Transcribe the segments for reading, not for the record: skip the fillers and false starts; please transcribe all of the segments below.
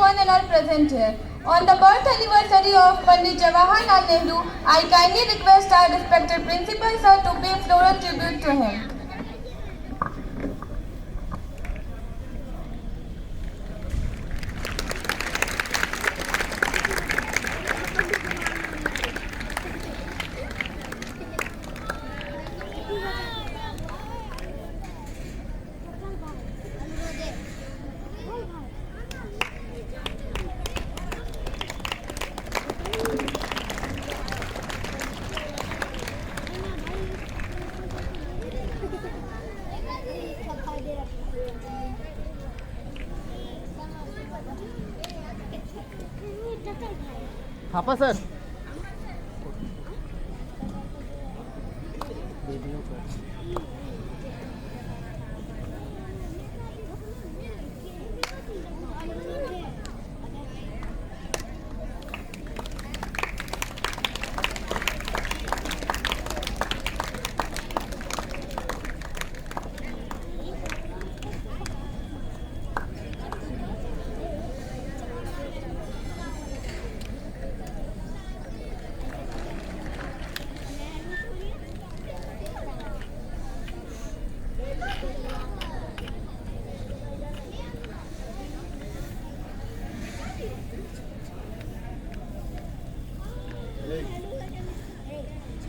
one and all present here. On the birth anniversary of Pandit Jawaharlal Nehru, I kindly request our respected principal sir to pay floral tribute to him. Thapa sir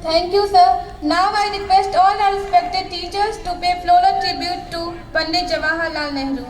Thank you, sir. Now I request all our respected teachers to pay floral tribute to Pandit Jawaharlal Nehru.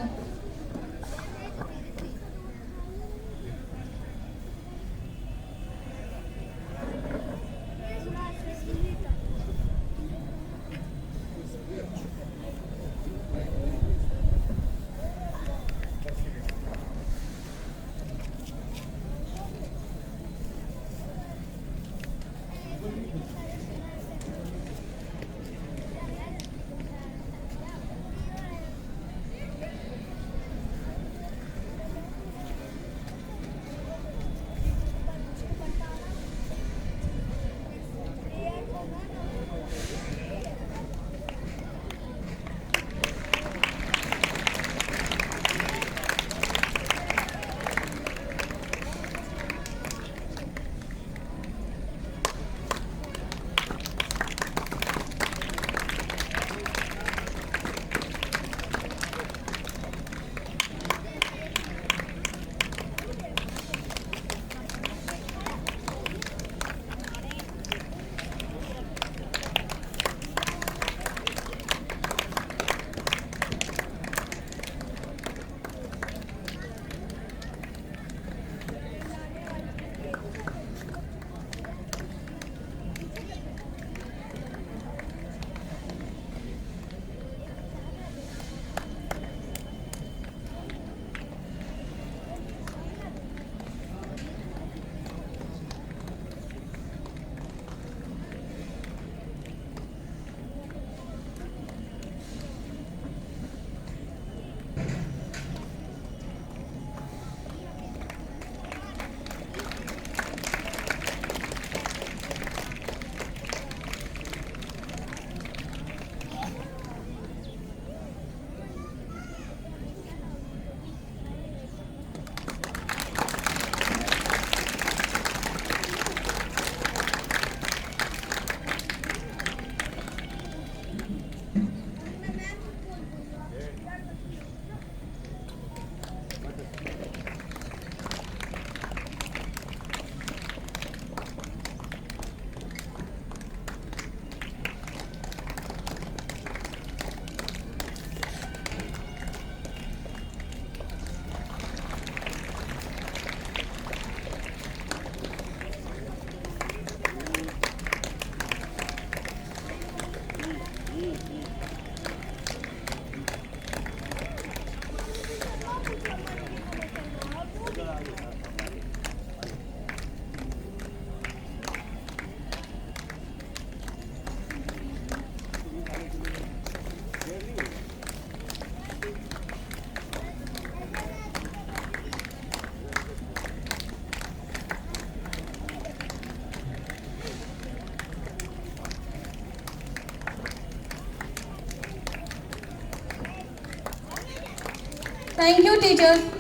Thank you, teachers.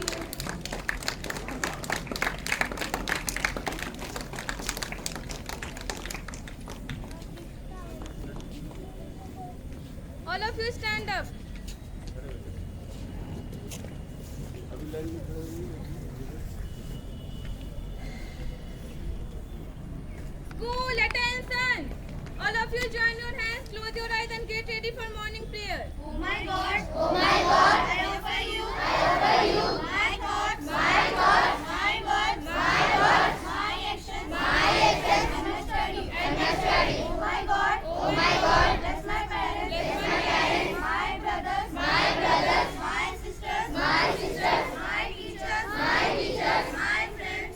School attention! All of you join your hands, close your eyes and get ready for morning prayer. Oh my God, I offer you, my thoughts, my words, my actions, and my study. Oh my God, bless my parents, my brothers, my sisters, my teachers, my friends,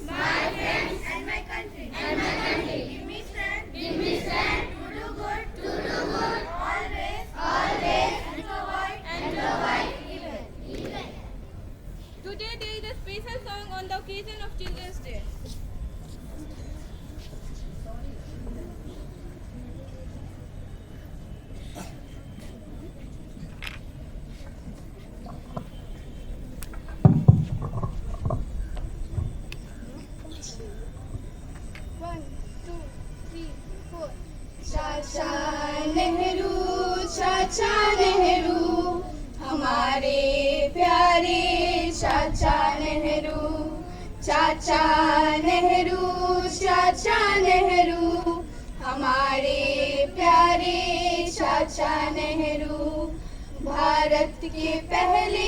and my country. Give me strength, to do good, always, and to avoid evil. Today there is a special song on the occasion of Children's Day. One, two, three, four. चाचा नेहरू हमारे प्यारे चाचा नेहरू हमारे प्यारे चाचा नेहरू भारत के पहले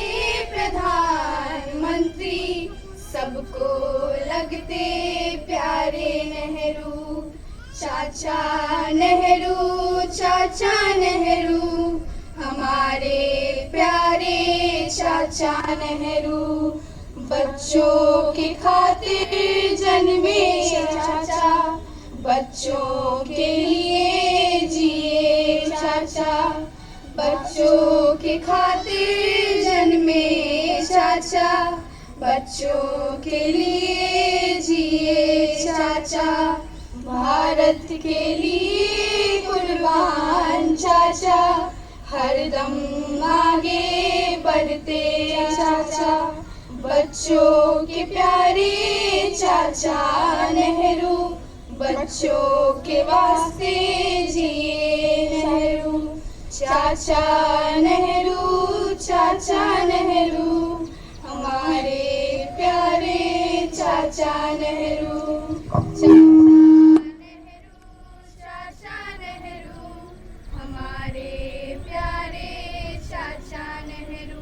प्रधानमंत्री सबको लगते प्यारे नेहरू चाचा नेहरू हमारे प्यारे चाचा नेहरू बच्चों के खातिर जन्मे चाचा बच्चों के लिए जिए चाचा बच्चों के खातिर जन्मे चाचा बच्चों के लिए जिए चाचा भारत के लिए कुर्बान चाचा हरदम आगे बढ़ते चाचा बच्चों के प्यारे चाचा नेहरू बच्चों के वास्ते जिए नेहरू चाचा नेहरू हमारे प्यारे चाचा नेहरू हमारे प्यारे चाचा Nehru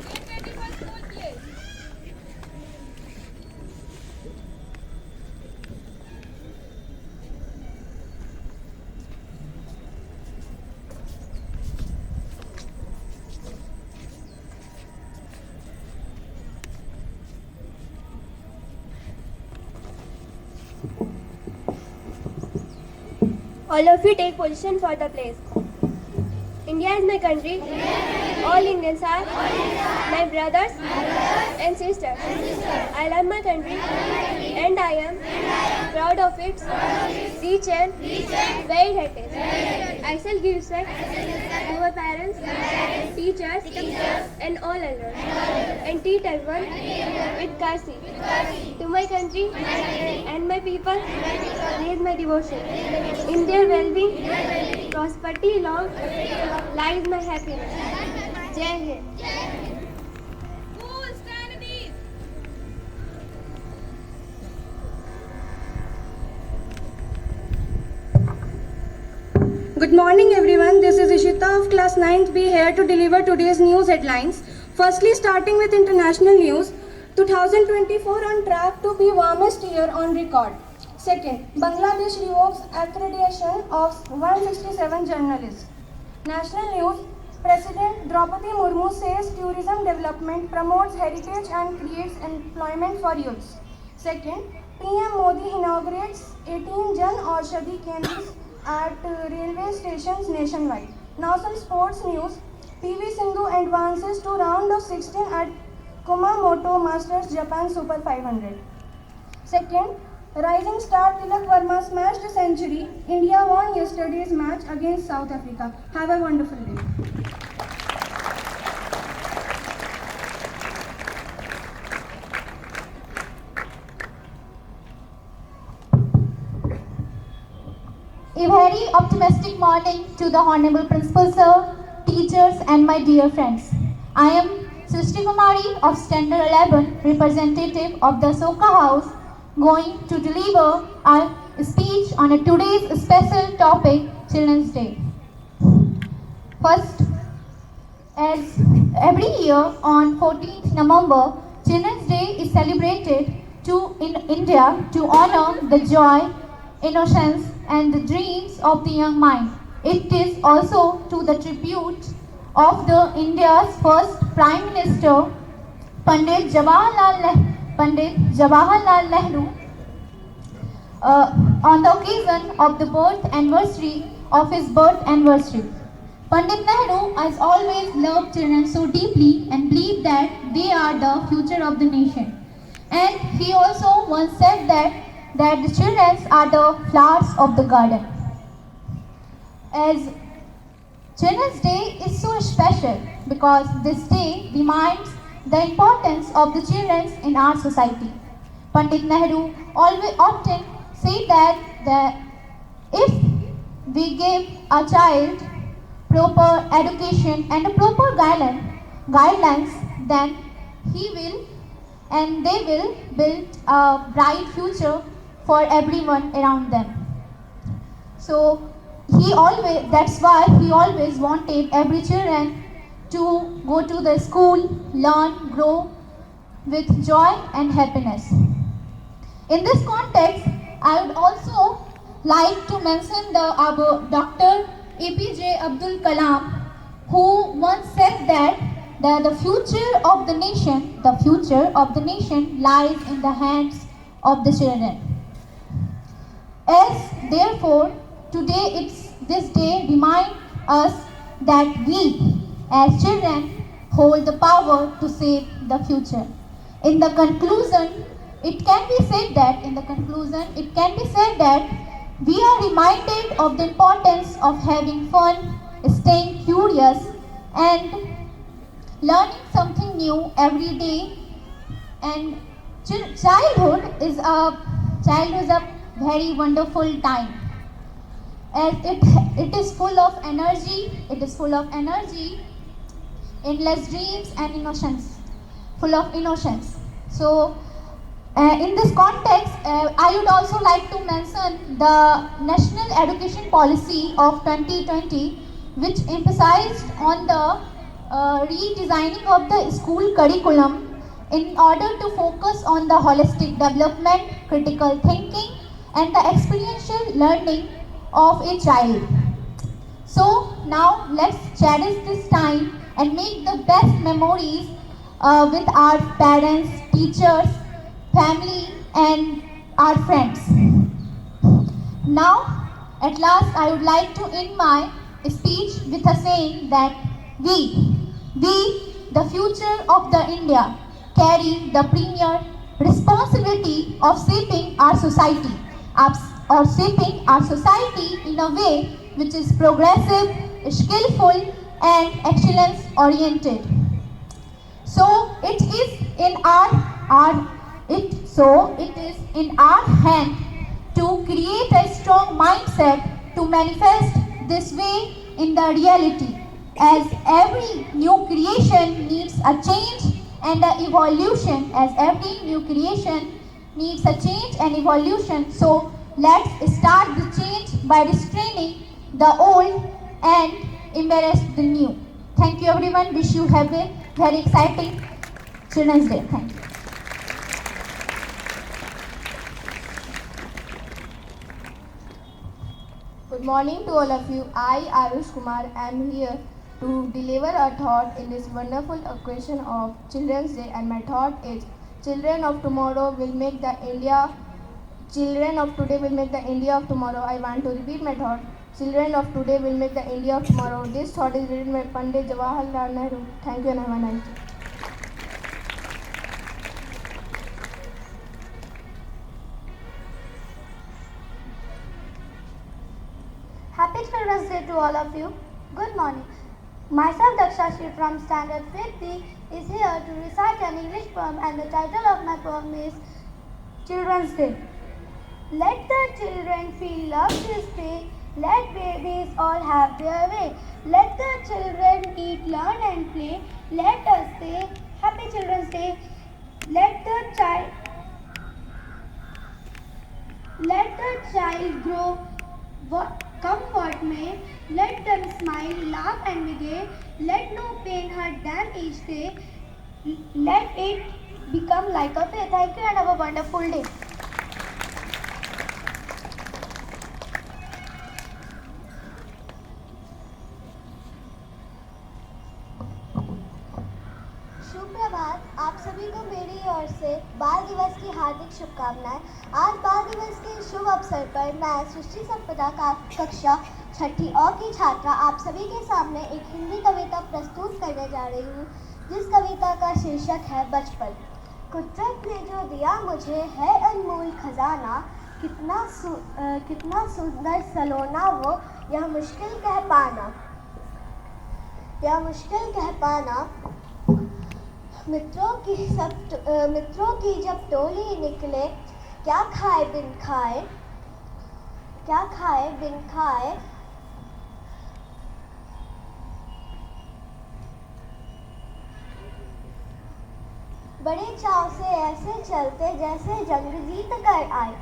Get ready for school play. All of you take position for the place. India is my country. All Indians are my brothers and sisters. I love my country and I am proud of its rich and varied heritage. I shall give respect to my parents, teachers and all elders and treat everyone with courtesy. To my country and my people, raise my devotion. In their well-being, prosperity, long lies my happiness. Jai Hind. School, stand at ease. Good morning everyone, this is Ishita of class 9th B here to deliver today's news headlines. Firstly, starting with international news, 2024 on track to be warmest year on record. Second, Bangladesh revokes accreditation of 167 journalists. National news, President Draupadi Murmu says tourism development promotes heritage and creates employment for youths. Second, PM Modi inaugurates 18 Jan Aushadhi Kendras at railway stations nationwide. Now some sports news. PV Sindhu advances to round of 16 at Kumamoto Masters Japan Super 500. Second, rising star Tilak Verma smashed a century. India won yesterday's match against South Africa. Have a wonderful day. A very optimistic morning to the Honorable Principal Sir, teachers and my dear friends. I am Srishti Kumari of Standard 11, representative of the Soka House, going to deliver our speech on today's special topic, Children's Day. First, as every year on 14th November, Children's Day is celebrated in India to honor the joy, innocence and the dreams of the young mind. It is also to the tribute of the India's first Prime Minister, Pandit Jawaharlal Nehru, on the occasion of the birth anniversary of his birth anniversary. Pandit Nehru has always loved children so deeply and believed that they are the future of the nation. And he also once said that the children are the flowers of the garden. As Children's Day is so special because this day reminds the importance of the children in our society. Pandit Nehru always often said that if we give a child proper education and a proper guidelines, then they will build a bright future for everyone around them. So that's why he always wanted every children to go to the school, learn, grow with joy and happiness. In this context, I would also like to mention our Dr. APJ Abdul Kalam, who once said that the future of the nation lies in the hands of the children. As therefore, this day reminds us that we as children hold the power to save the future. In the conclusion, it can be said that we are reminded of the importance of having fun, staying curious and learning something new every day. And childhood is a very wonderful time, as it is full of energy, endless dreams and innocence. So in this context, I would also like to mention the National Education Policy of 2020, which emphasized on the redesigning of the school curriculum in order to focus on the holistic development, critical thinking and the experiential learning of a child. So now let's cherish this time and make the best memories with our parents, teachers, family and our friends. Now, at last, I would like to end my speech with a saying that we, the future of the India, carry the premier responsibility of shaping our society in a way which is progressive, skillful and excellence oriented. So it is in our hand to create a strong mindset to manifest this way in the reality, as every new creation needs a change and an evolution, So let's start the change by restraining the old and embrace the new. Thank you everyone. Wish you have a very exciting Children's Day. Thank you. Good morning to all of you. I, Arush Kumar, am here to deliver a thought in this wonderful occasion of Children's Day, and my thought is: children of tomorrow will make the India. Children of today will make the India of tomorrow. I want to repeat my thought. Children of today will make the India of tomorrow. This thought is written by Pandit Jawaharlal Nehru. Thank you and have a nice day. Happy Children's Day to all of you. Good morning. Myself Dakshashri from Standard 5th is here to recite an English poem, and the title of my poem is Children's Day. Let the children feel love this day. Let babies all have their way. Let the children eat, learn and play. Let us say Happy Children's Day. Let the child grow, come what may. Let them smile, laugh and be gay. Let no pain hurt them each day. Let it become like a faith. Thank you and have a wonderful day. सुप्रभात। आप सभी को मेरी ओर से बाल दिवस की हार्दिक शुभकामनाएं। आज बाल दिवस के शुभ अवसर पर मैं सृष्टि संपदा का कक्षा छठी अ की छात्रा आप सभी के सामने एक हिंदी कविता प्रस्तुत करने जा रही हूँ, जिस कविता का शीर्षक है बचपन। कुदरत ने जो दिया मुझे है अनमोल खजाना, कितना सुंदर सलोना वो, यह मुश्किल कह पाना। मित्रों की जब टोली निकले, क्या खाए बिन खाए। बड़े चाव से ऐसे चलते जैसे जंग जीत कर आए।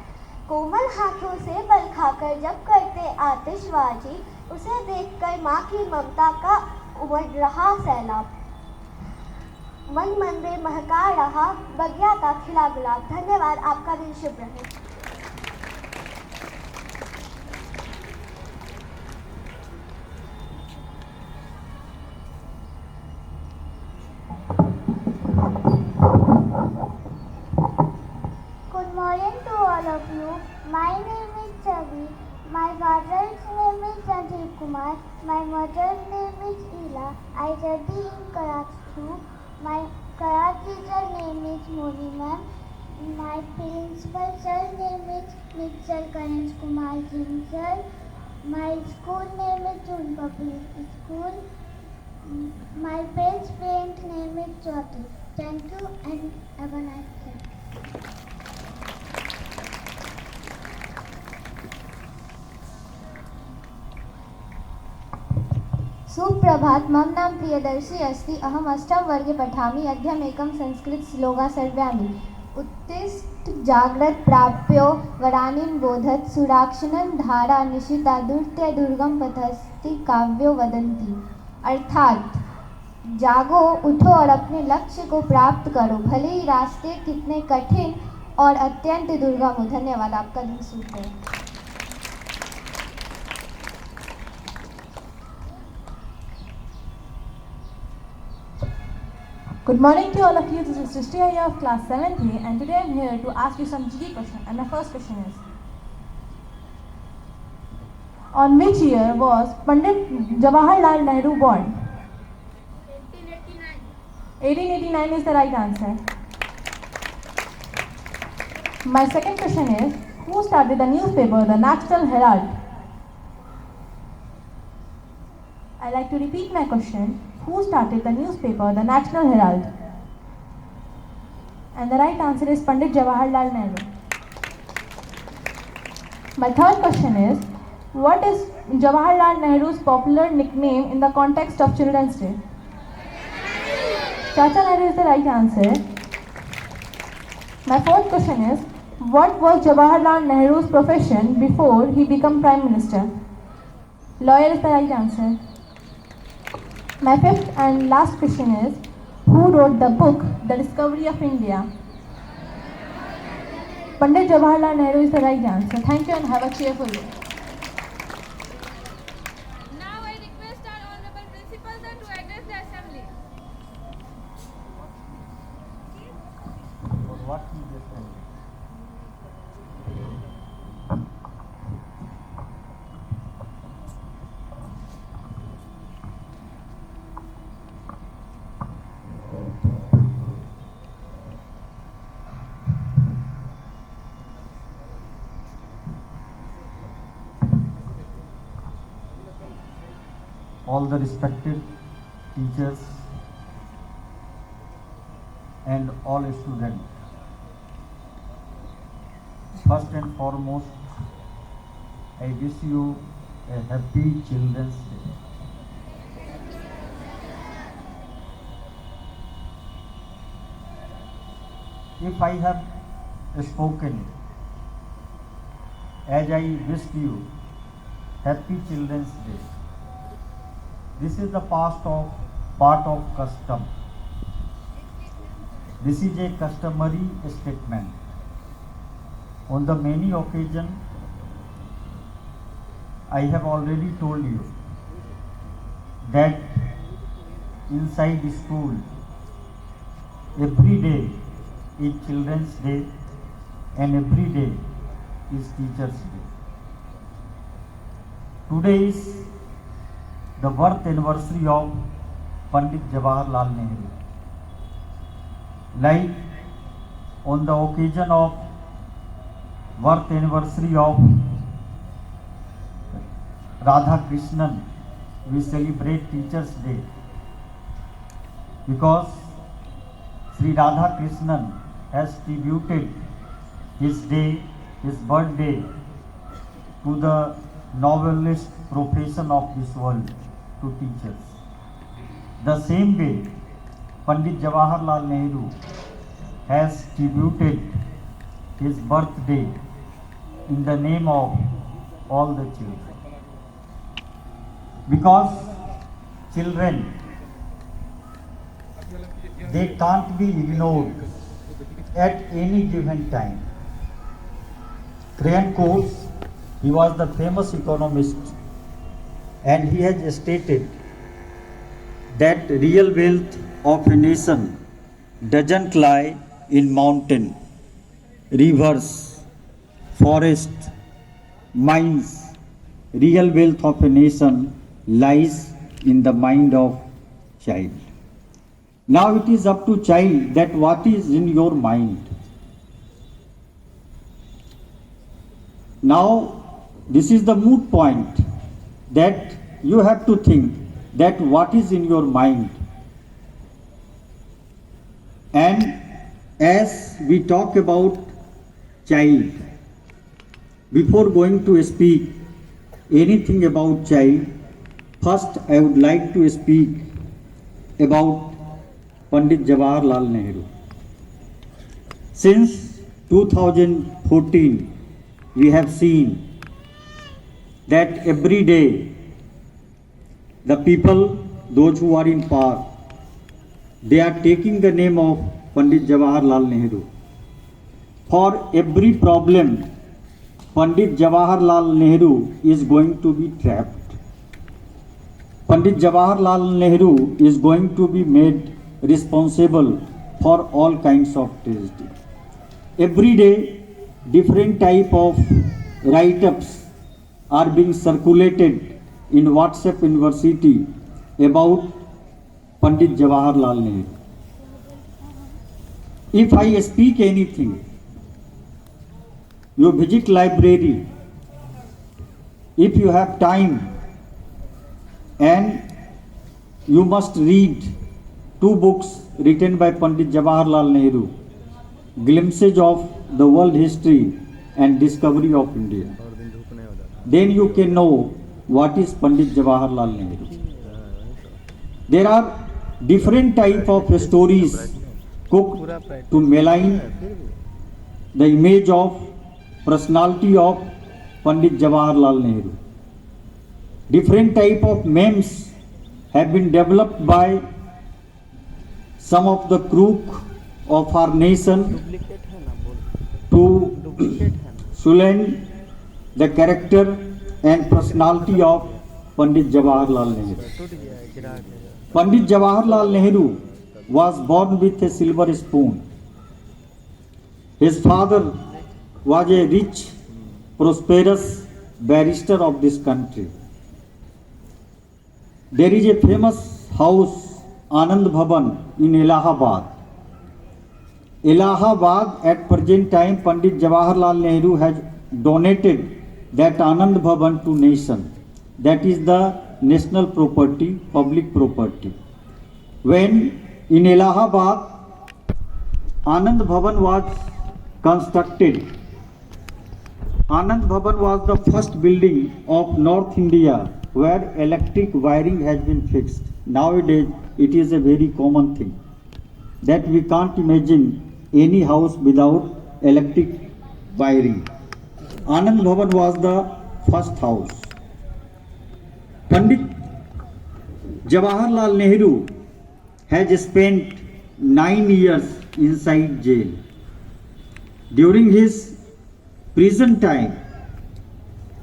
कोमल हाथों से बल खाकर जब करते आतिशबाजी, उसे देखकर माँ की ममता का उमड़ रहा सैलाब। मन में महका रहा बगिया का खिला गुलाब। धन्यवाद। आपका दिन शुभ रहे। Good morning to all of you. My name is Chavi. My father's name is Sanjeev Kumar. My mother's name is Ila. I study in Karachi. My Karachi teacher name is Moni ma'am. My principal sir's name is Mr. Ganesh Kumar Singh sir. My school name is June Public School. My best friend name is Swati. Thank you and have a nice day. सुप्रभात। मम नाम प्रियदर्शी अस्ति। अहम अष्टम वर्गे पठामि अध्ययनम् एकं संस्कृत श्लोका सर्वयामि। उत्तिष्ठ जाग्रत प्राप्यो वरानिं बोधत, सुराक्षनं धारा निशिता दुर्त्य दुर्गम पथस्ति काव्यो वदन्ति। अर्थात जागो, उठो और अपने लक्ष्य को प्राप्त करो, भले ही रास्ते कितने कठिन और अत्यंत दुर्गम हो। धन्यवाद। आपका दिन शुभ हो। Good morning to all of you. This is Srishti Ayya of class 7th A, and today I am here to ask you some GK question. And my first question is, on which year was Pandit Jawaharlal Nehru born? 1889. 1889 is the right answer. My second question is, who started the newspaper, the National Herald? I like to repeat my question. Who started the newspaper, the National Herald? And the right answer is Pandit Jawaharlal Nehru. My third question is, what is Jawaharlal Nehru's popular nickname in the context of Children's Day? Chacha Nehru is the right answer. My fourth question is, what was Jawaharlal Nehru's profession before he became Prime Minister? Lawyer is the right answer. My fifth and last question is, who wrote the book, The Discovery of India? Pandit Jawaharlal Nehru is the right answer. Thank you and have a cheerful day. Now I request our Honorable Principal Sir to address the Assembly. What he just said. All the respected teachers and all students. First and foremost, I wish you a happy Children's Day. If I have spoken as I wished you Happy Children's Day, this is the part of custom. This is a customary statement. On the many occasions, I have already told you that inside school, every day is Children's Day and every day is Teachers' Day. Today is the birth anniversary of Pandit Jawaharlal Nehru. Like on the occasion of birth anniversary of Radha Krishnan, we celebrate Teachers' Day because Sri Radha Krishnan has tributed his day, his birthday, to the noblest profession of this world, to teachers. The same way, Pandit Jawaharlal Nehru has tributed his birthday in the name of all the children. Because children, they can't be ignored at any given time. Crayon Coase, he was the famous economist, and he has stated that real wealth of a nation doesn't lie in mountain, rivers, forest, mines. Real wealth of a nation lies in the mind of child. Now it is up to child that what is in your mind. Now this is the moot point, that you have to think that what is in your mind. And as we talk about child, before going to speak anything about child, first I would like to speak about Pandit Jawaharlal Nehru. Since 2014, we have seen that every day the people, those who are in power, they are taking the name of Pandit Jawaharlal Nehru. For every problem, Pandit Jawaharlal Nehru is going to be trapped. Pandit Jawaharlal Nehru is going to be made responsible for all kinds of tragedy. Every day, different type of write-ups are being circulated in WhatsApp University about Pandit Jawaharlal Nehru. If I speak anything, you visit library, if you have time, and you must read 2 books written by Pandit Jawaharlal Nehru, Glimpses of the World History and Discovery of India. Then you can know what is Pandit Jawaharlal Nehru. There are different type of stories cooked to malign the image of personality of Pandit Jawaharlal Nehru. Different type of memes have been developed by some of the crook of our nation to sully the character and personality of Pandit Jawaharlal Nehru. Pandit Jawaharlal Nehru was born with a silver spoon. His father was a rich, prosperous barrister of this country. There is a famous house, Anand Bhavan, in Allahabad. Allahabad, at present time, Pandit Jawaharlal Nehru has donated that Anand Bhavan to nation. That is the national property, public property. When in Allahabad, Anand Bhavan was constructed, Anand Bhavan was the first building of North India where electric wiring has been fixed. Nowadays, it is a very common thing that we can't imagine any house without electric wiring. Anand Bhavan was the first house. Pandit Jawaharlal Nehru has spent 9 years inside jail. During his prison time,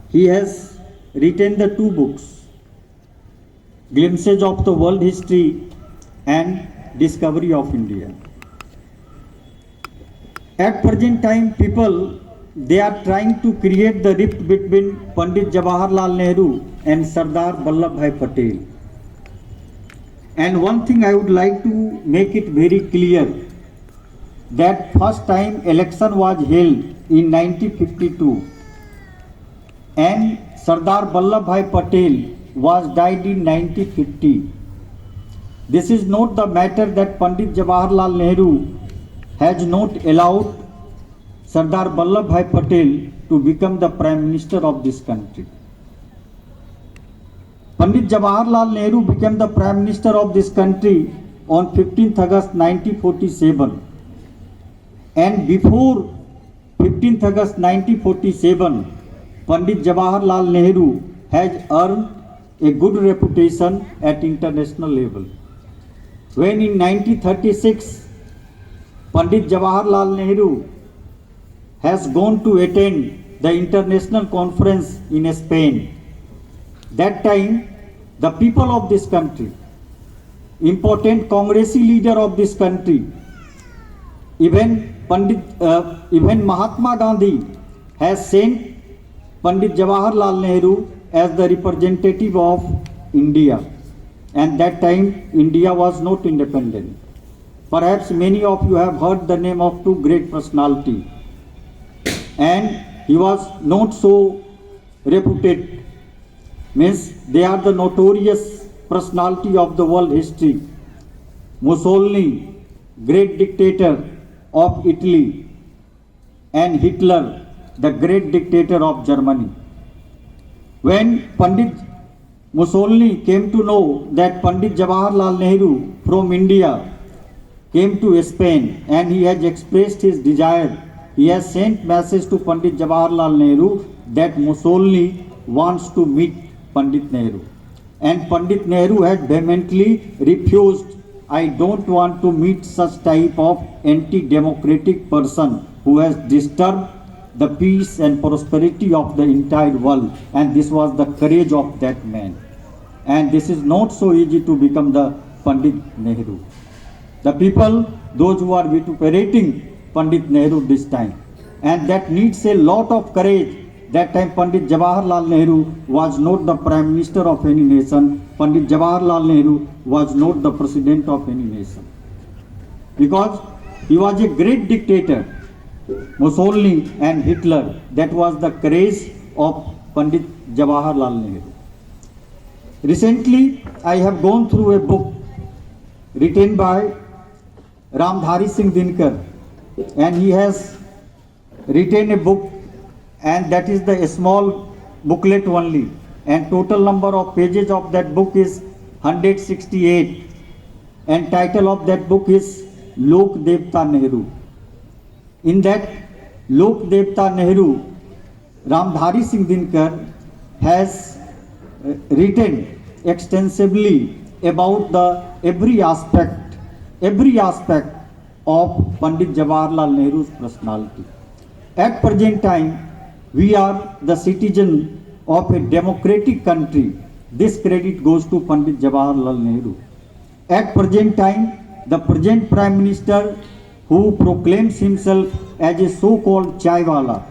he has written the 2 books, Glimpses of the World History and Discovery of India. At present time, people, they are trying to create the rift between Pandit Jawaharlal Nehru and Sardar Vallabhbhai Patel. And one thing I would like to make it very clear, that first time election was held in 1952 and Sardar Vallabhbhai Patel was died in 1950. This is not the matter that Pandit Jawaharlal Nehru has not allowed Sardar Vallabhbhai Patel to become the Prime Minister of this country. Pandit Jawaharlal Nehru became the Prime Minister of this country on 15th August 1947. And before 15th August 1947, Pandit Jawaharlal Nehru has earned a good reputation at international level. When in 1936, Pandit Jawaharlal Nehru has gone to attend the international conference in Spain. That time, the people of this country, important Congress leader of this country, even Mahatma Gandhi has sent Pandit Jawaharlal Nehru as the representative of India. And that time, India was not independent. Perhaps many of you have heard the name of 2 great personalities. And he was not so reputed. Means they are the notorious personality of the world history. Mussolini, great dictator of Italy, and Hitler, the great dictator of Germany. When Pandit Mussolini came to know that Pandit Jawaharlal Nehru from India came to Spain and he has expressed his desire, he has sent message to Pandit Jawaharlal Nehru that Mussolini wants to meet Pandit Nehru. And Pandit Nehru had vehemently refused. I don't want to meet such type of anti-democratic person who has disturbed the peace and prosperity of the entire world. And this was the courage of that man. And this is not so easy to become the Pandit Nehru. The people, those who are vituperating Pandit Nehru this time, and that needs a lot of courage. That time Pandit Jawaharlal Nehru was not the Prime Minister of any nation. Pandit Jawaharlal Nehru was not the President of any nation. Because he was a great dictator. Mussolini and Hitler, that was the courage of Pandit Jawaharlal Nehru. Recently, I have gone through a book written by Ramdhari Singh Dinkar, and he has written a book, and that is the small booklet only, and total number of pages of that book is 168, and title of that book is Lok Devta Nehru. In that Lok Devta Nehru, Ramdhari Singh Dinkar has written extensively about the every aspect of Pandit Jawaharlal Nehru's personality. At present time, we are the citizen of a democratic country. This credit goes to Pandit Jawaharlal Nehru. At present time, the present Prime Minister who proclaims himself as a so-called chaiwala,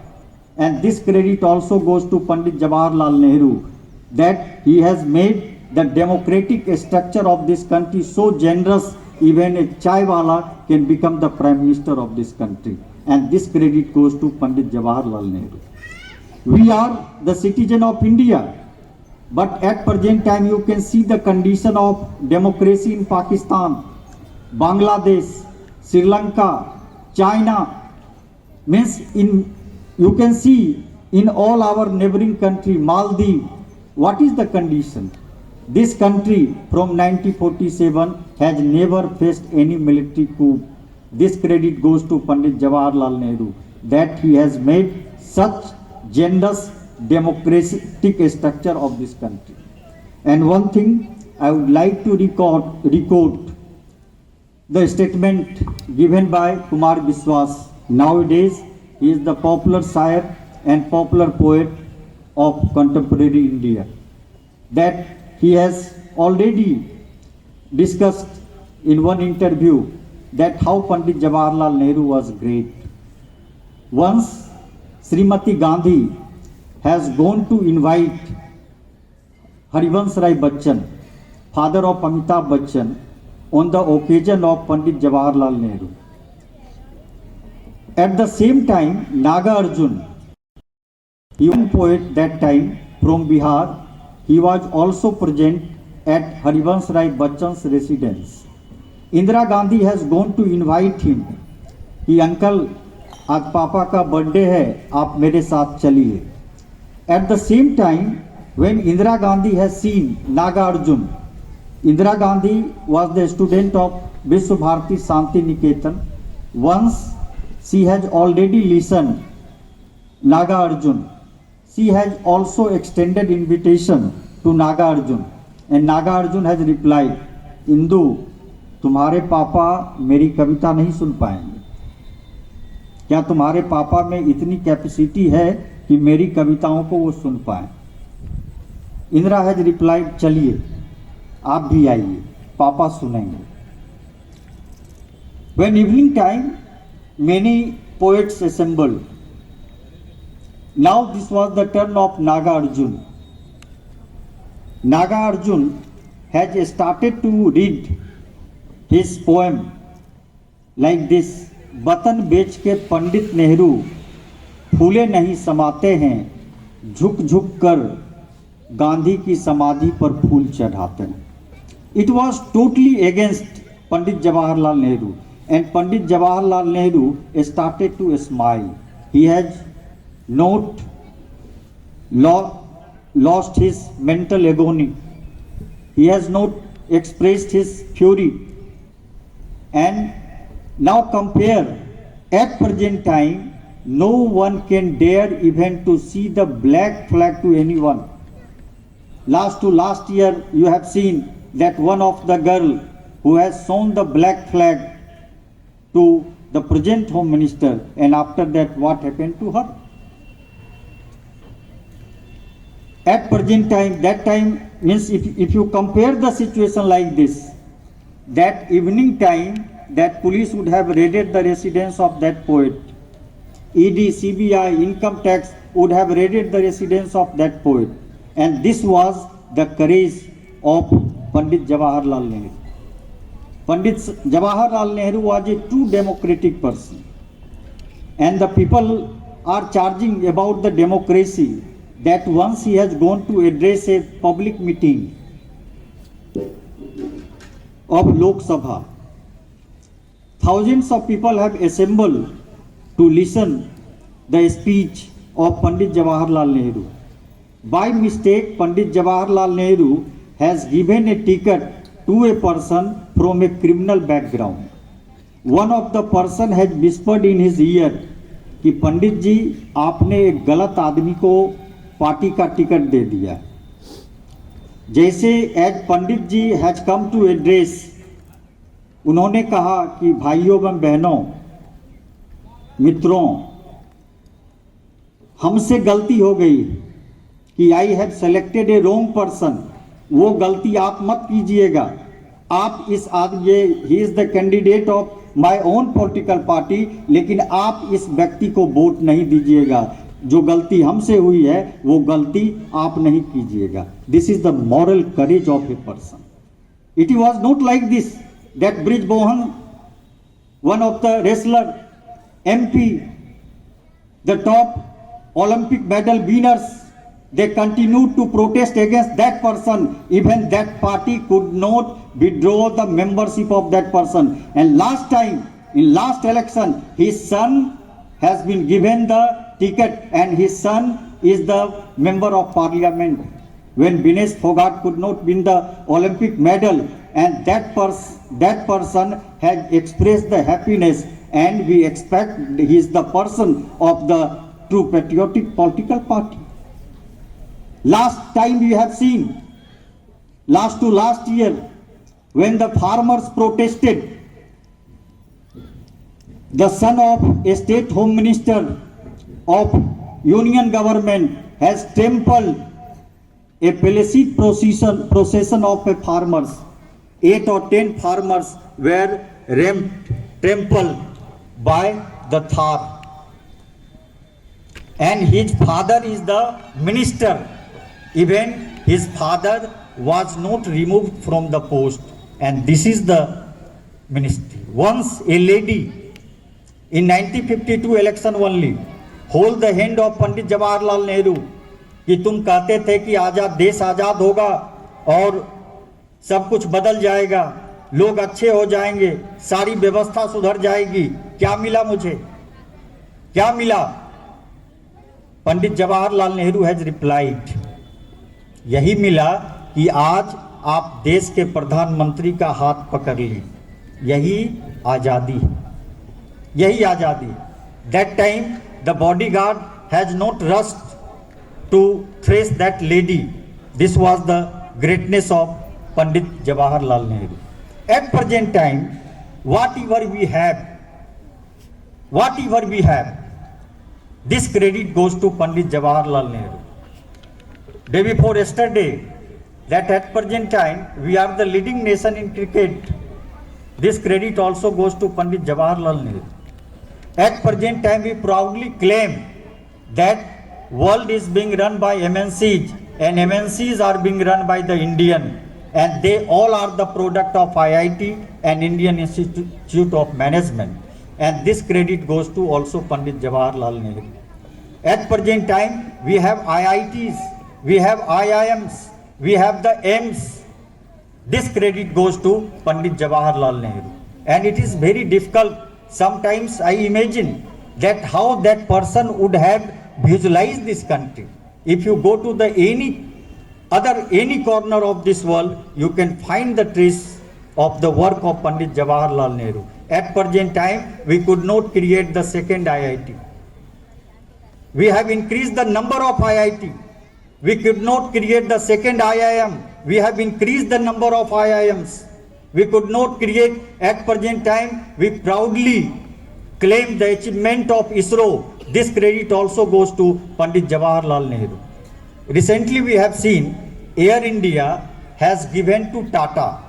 and this credit also goes to Pandit Jawaharlal Nehru, that he has made the democratic structure of this country so generous, even a chaiwala can become the Prime Minister of this country. And this credit goes to Pandit Jawaharlal Nehru. We are the citizen of India, but at present time you can see the condition of democracy in Pakistan, Bangladesh, Sri Lanka, China. Means you can see In all our neighboring country, Maldives, what is the condition? This country from 1947 has never faced any military coup. This credit goes to Pandit Jawaharlal Nehru that he has made such generous democratic structure of this country. And one thing I would like to record the statement given by Kumar Biswas. Nowadays, he is the popular sire and popular poet of contemporary India. That he has already discussed in one interview that how Pandit Jawaharlal Nehru was great. Once Srimati Gandhi has gone to invite Harivansh Rai Bachchan, father of Amitabh Bachchan, on the occasion of Pandit Jawaharlal Nehru. At the same time, Naga Arjun, he was a poet that time from Bihar, he was also present at Harivansh Rai Bachchan's residence. Indira Gandhi has gone to invite him कि uncle आज पापा का birthday है, आप मेरे साथ चलिए. At the same time, when Indira Gandhi has seen Naga Arjun, Indira Gandhi was the student of Vishwa Bharati Shanti Niketan. Once she has already listened Naga Arjun, she has also extended invitation to Naga Arjun, and Naga Arjun has replied, Indu तुम्हारे पापा मेरी कविता नहीं सुन पाएंगे. क्या तुम्हारे पापा में इतनी कैपेसिटी है कि मेरी कविताओं को वो सुन पाए? इंदिरा हैज रिप्लाइड, चलिए आप भी आइए, पापा सुनेंगे. When evening time, many poets assembled. Now this was the turn of Naga Arjun. Naga Arjun has started to read his poem like this. वतन बेच के पंडित नेहरू फूले नहीं समाते हैं, झुक झुक कर गांधी की समाधि पर फूल चढ़ाते हैं. It was totally against Pandit Jawaharlal Nehru, and Pandit Jawaharlal Nehru started to smile. He has not lost his mental agony. He has not expressed his fury. And now compare, at present time, no one can dare even to see the black flag to anyone. Last year, you have seen that one of the girl who has shown the black flag to the present Home Minister, and after that, what happened to her? At present time, that time means if you compare the situation like this, that evening time, that police would have raided the residence of that poet. ED, CBI, income tax would have raided the residence of that poet. And this was the courage of Pandit Jawaharlal Nehru. Pandit Jawaharlal Nehru was a true democratic person. And the people are charging about the democracy that once he has gone to address a public meeting of Lok Sabha, thousands of people have assembled to listen the speech of Pandit Jawaharlal Nehru. By mistake, Pandit Jawaharlal Nehru has given a ticket to a person from a criminal background. One of the person has whispered in his ear कि पंडित जी आपने एक गलत आदमी को party का ticket दे दिया. जैसे as Pandit ji has come to address, उन्होंने कहा कि भाइयों एवं बहनों, मित्रों, हमसे गलती हो गई कि I have selected A wrong person. वो गलती आप मत कीजिएगा. आप इस आदमी, he is the candidate of my own political party, लेकिन आप इस व्यक्ति को वोट नहीं दीजिएगा. जो गलती हमसे हुई है वो गलती आप नहीं कीजिएगा. This is the moral courage of a person. It was not like this that Brij Mohan, one of the wrestler, MP, the top Olympic medal winners, they continued to protest against that person. Even that party could not withdraw the membership of that person. And last time, in last election, his son has been given the ticket, and his son is the member of parliament. When Vinesh Fogart could not win the Olympic medal, and that person has expressed the happiness, and we expect he is the person of the true patriotic political party. Last time we have seen, last year, when the farmers protested, the son of a state home minister of union government has trampled a palisade procession of farmers. 8 or 10 farmers were trampled by the Thar. And his father is the minister. Even his father was not removed from the post. And this is the ministry. Once a lady in 1952 election only hold the hand of Pandit Jawaharlal Nehru कि तुम कहते थे कि आजाद देश आजाद होगा और सब कुछ बदल जाएगा, लोग अच्छे हो जाएंगे, सारी व्यवस्था सुधर जाएगी. क्या मिला मुझे? क्या मिला? पंडित जवाहरलाल नेहरू हैज रिप्लाइड, यही मिला कि आज आप देश के प्रधानमंत्री का हाथ पकड़ ली. यही आजादी, यही आजादी. That time the bodyguard has not rushed to trace that lady. This was the greatness of Pandit Jawaharlal Nehru. At present time, whatever we have, this credit goes to Pandit Jawaharlal Nehru. Day before yesterday, that at present time we are the leading nation in cricket. This credit also goes to Pandit Jawaharlal Nehru. At present time, we proudly claim that world is being run by MNCs and MNCs are being run by the Indian, and they all are the product of IIT and Indian Institute of Management, and this credit goes to also Pandit Jawaharlal Nehru. At present time we have IITs, we have IIMs, we have the AIMS. This credit goes to Pandit Jawaharlal Nehru, and it is very difficult. Sometimes I imagine that how that person would have visualize this country. If you go to the any corner of this world, you can find the trace of the work of Pandit Jawaharlal Nehru. At present time, we could not create the second IIT. We have increased the number of IIT. We could not create the second IIM. We have increased the number of IIMs. We could not create. At present time, we proudly claim the achievement of ISRO. This credit also goes to Pandit Jawaharlal Nehru. Recently we have seen Air India has given to Tata.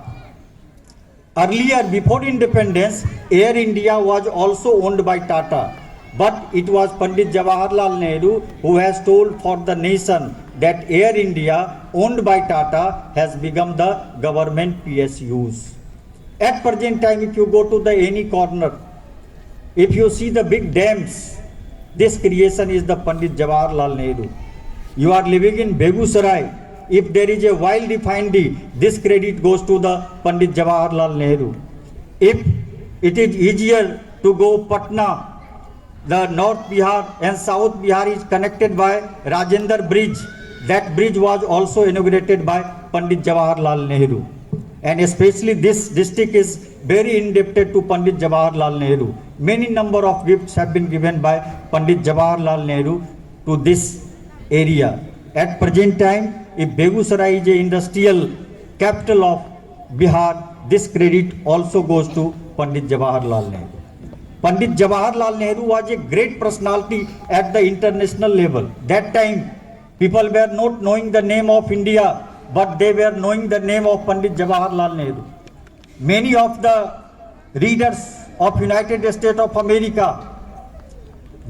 Earlier, before independence, Air India was also owned by Tata. But it was Pandit Jawaharlal Nehru who has told for the nation that Air India, owned by Tata, has become the government PSUs. At present time, if you go to the any corner, if you see the big dams, this creation is the Pandit Jawaharlal Nehru. You are living in Begusarai. If there is a wild refinery, this credit goes to the Pandit Jawaharlal Nehru. If it is easier to go Patna, the North Bihar and South Bihar is connected by Rajendra Bridge. That bridge was also inaugurated by Pandit Jawaharlal Nehru. And especially this district is very indebted to Pandit Jawaharlal Nehru. Many number of gifts have been given by Pandit Jawaharlal Nehru to this area. At present time, if Begusarai is a industrial capital of Bihar, this credit also goes to Pandit Jawaharlal Nehru. Pandit Jawaharlal Nehru was a great personality at the international level. That time, people were not knowing the name of India, but they were knowing the name of Pandit Jawaharlal Nehru. Many of the readers of United States of America,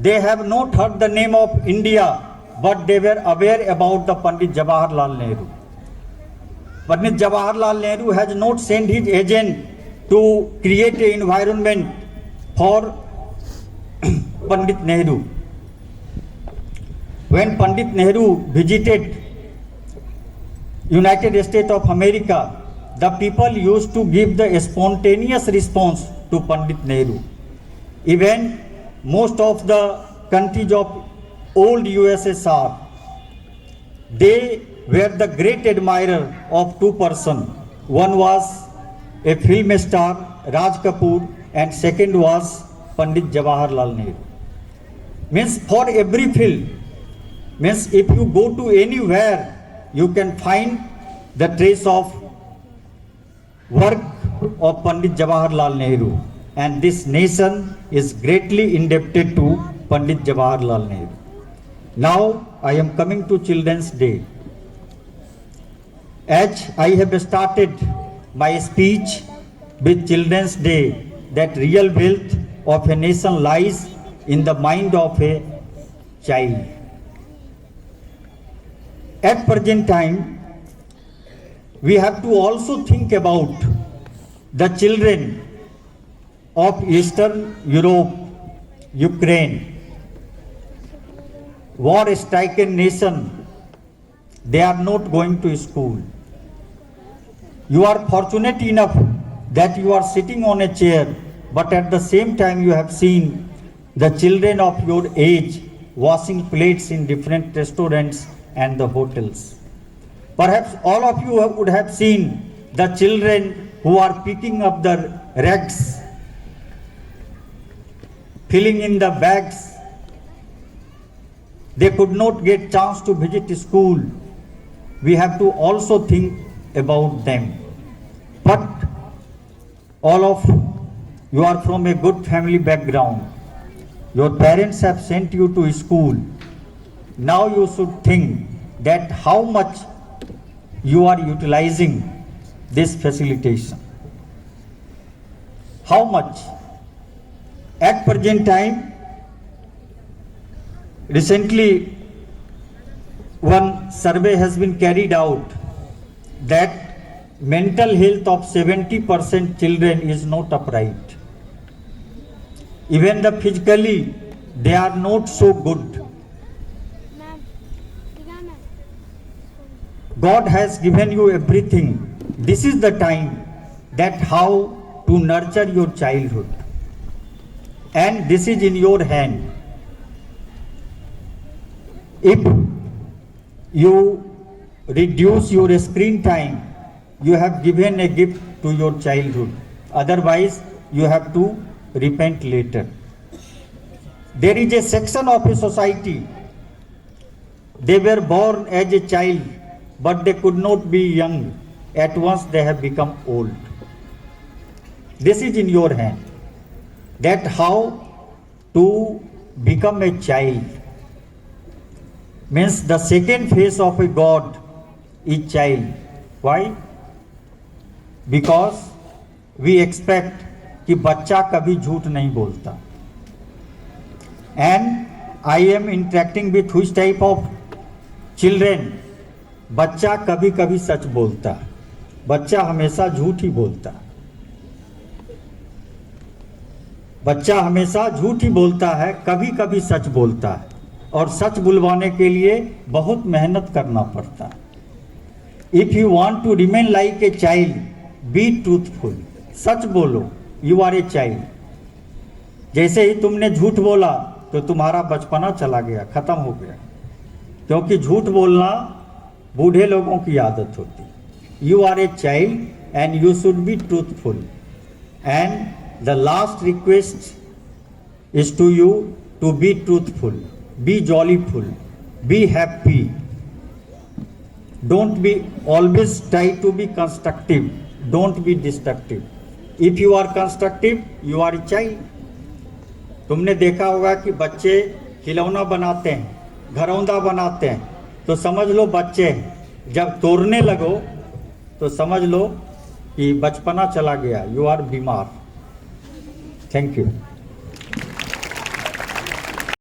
they have not heard the name of India, but they were aware about the Pandit Jawaharlal Nehru. Pandit Jawaharlal Nehru has not sent his agent to create an environment for Pandit Nehru. When Pandit Nehru visited United States of America, the people used to give the spontaneous response to Pandit Nehru. Even most of the countries of old USSR, They were the great admirer of two persons. One was a film star, Raj Kapoor, and second was Pandit Jawaharlal Nehru. Means for every film, means if you go to anywhere, you can find the trace of work of Pandit Jawaharlal Nehru. And this nation is greatly indebted to Pandit Jawaharlal Nehru. Now I am coming to Children's Day. As I have started my speech with Children's Day, that real wealth of a nation lies in the mind of a child. At present time, we have to also think about the children of Eastern Europe, Ukraine, war-stricken nation. They are not going to school. You are fortunate enough that you are sitting on a chair, but at the same time you have seen the children of your age washing plates in different restaurants and the hotels. Perhaps all of you would have seen the children who are picking up the rags, filling in the bags. They could not get chance to visit school. We have to also think about them. But all of you are from a good family background. Your parents have sent you to school. Now you should think that how much you are utilizing this facilitation. How much? At present time, recently one survey has been carried out that mental health of 70% children is not upright. Even the physically they are not so good. God has given you everything. This is the time that how to nurture your childhood. And this is in your hand. If you reduce your screen time, you have given a gift to your childhood. Otherwise, you have to repent later. There is a section of a society. They were born as a child, but they could not be young. At once they have become old. This is in your hand. That how to become a child. Means the second face of a God is child. Why? Because we expect कि बच्चा कभी झूठ नहीं बोलता. And I am interacting with which type of children? बच्चा कभी कभी सच बोलता. बच्चा हमेशा झूठ ही बोलता. बच्चा हमेशा झूठ ही बोलता है, कभी कभी सच बोलता है. और सच बुलवाने के लिए बहुत मेहनत करना पड़ता है. If you want to remain like a child, be truthful. सच बोलो. You are a child. जैसे ही तुमने झूठ बोला तो तुम्हारा बचपना चला गया, खत्म हो गया. क्योंकि झूठ बोलना बूढ़े लोगों की आदत होती. You are a child and you should be truthful. And the last request is to you to be truthful, be jollyful, be happy. Don't be always try to be constructive. Don't be destructive. If you are constructive, you are a child. तुमने देखा होगा कि बच्चे खिलौना बनाते हैं, घरौंदा बनाते हैं, तो समझ लो बच्चे हैं. जब तोड़ने लगो तो समझ लो कि बचपना चला गया. यू आर बीमार. Thank you.